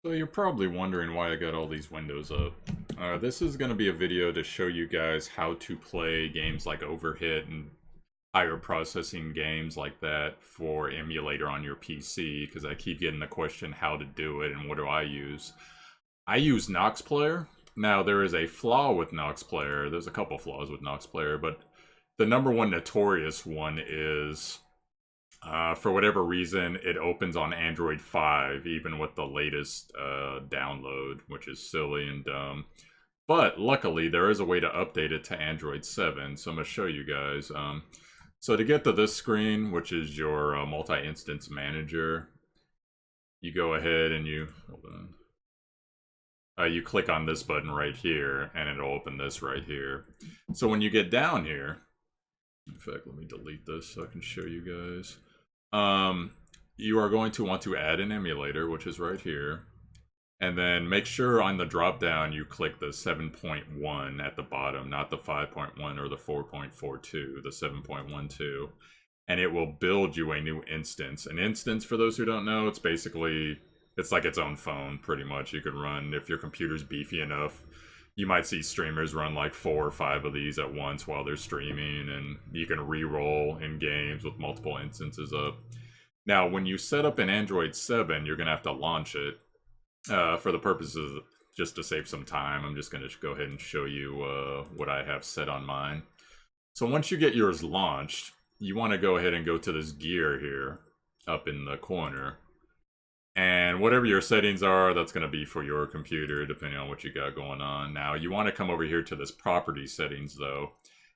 So you're probably wondering why I got all these windows up. This is going to be a video to show you guys how to play games like Overhit and higher processing games like that for emulator on your PC, because I keep getting the question how to do it and what do I use. I use Nox Player. Now there is a flaw with Nox Player. There's a couple flaws with Nox Player, but the number one notorious one is for whatever reason, it opens on Android 5, even with the latest download, which is silly and dumb. But luckily, there is a way to update it to Android 7, so I'm going to show you guys. So to get to this screen, which is your multi-instance manager, you go ahead and you you click on this button right here, and it'll open this right here. So when you get down here, in fact, let me delete this so I can show you guys. You are going to want to add an emulator, which is right here. And then make sure on the drop down you click the 7.1 at the bottom, not the 5.1 or the 4.42, the 7.12. And it will build you a new instance. An instance, for those who don't know, it's basically, it's like its own phone, pretty much. You could run, if your computer's beefy enough, you might see streamers run like 4 or 5 of these at once while they're streaming, and you can re-roll in games with multiple instances up. Now, when you set up an Android 7, you're going to have to launch it. For the purposes, just to save some time, I'm just going to go ahead and show you what I have set on mine. So once you get yours launched, you want to go ahead and go to this gear here, up in the corner. And whatever your settings are, that's going to be for your computer, depending on what you got going on. Now, you want to come over here to this property settings, though.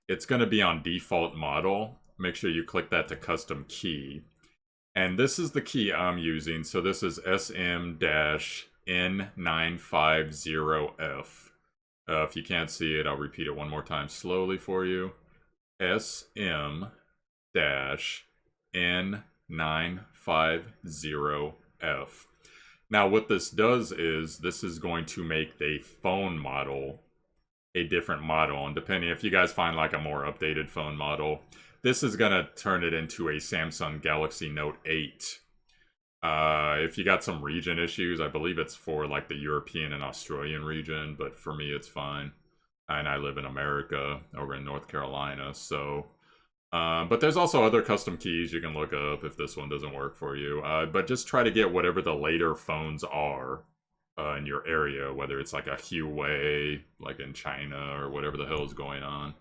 It's going to be on default model. Make sure you click that to custom key. And this is the key I'm using. So this is SM-N950F. If you can't see it, I'll repeat it one more time slowly for you. SM-N950F. Now what this does is this is going to make the phone model a different model, and depending if you guys find like a more updated phone model, this is going to turn it into a Samsung Galaxy Note 8. If you got some region issues, I believe it's for like the European and Australian region, but for me it's fine. And I live in America, over in North Carolina, so but there's also other custom keys you can look up if this one doesn't work for you. But just try to get whatever the later phones are in your area, whether it's like a Huawei, like in China, or whatever the hell is going on.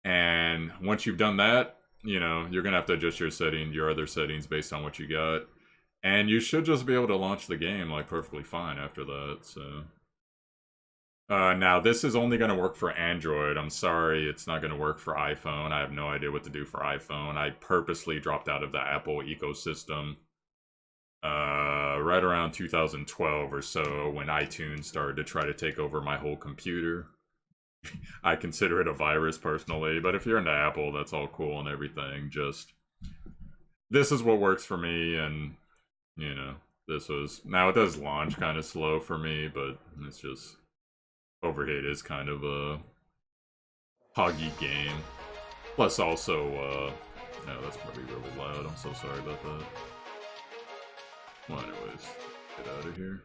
And once you've done that, you know, you're going to have to adjust your other settings based on what you got. And you should just be able to launch the game like perfectly fine after that, so... now, this is only going to work for Android. I'm sorry, it's not going to work for iPhone. I have no idea what to do for iPhone. I purposely dropped out of the Apple ecosystem right around 2012 or so, when iTunes started to try to take over my whole computer. I consider it a virus personally, but if you're into Apple, that's all cool and everything. Just, this is what works for me, and, you know, this was... Now, it does launch kind of slow for me, but it's just... Overhit is kind of a hoggy game. Plus also, no, that's probably really loud. I'm so sorry about that. Well, anyways, get out of here.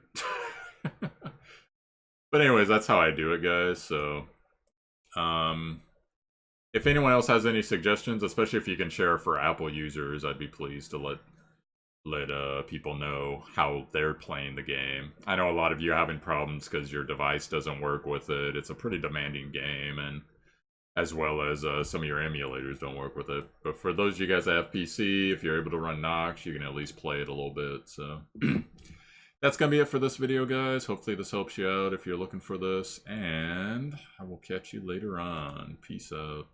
But anyways, that's how I do it, guys. So, if anyone else has any suggestions, especially if you can share for Apple users, I'd be pleased to let people know how they're playing the game. I know a lot of you are having problems because your device doesn't work with it. It's a pretty demanding game, and as well as some of your emulators don't work with it. But for those of you guys that have PC, if you're able to run Nox, you can at least play it a little bit. So that's gonna be it for this video, guys. Hopefully this helps you out if you're looking for this, and I will catch you later on. Peace out.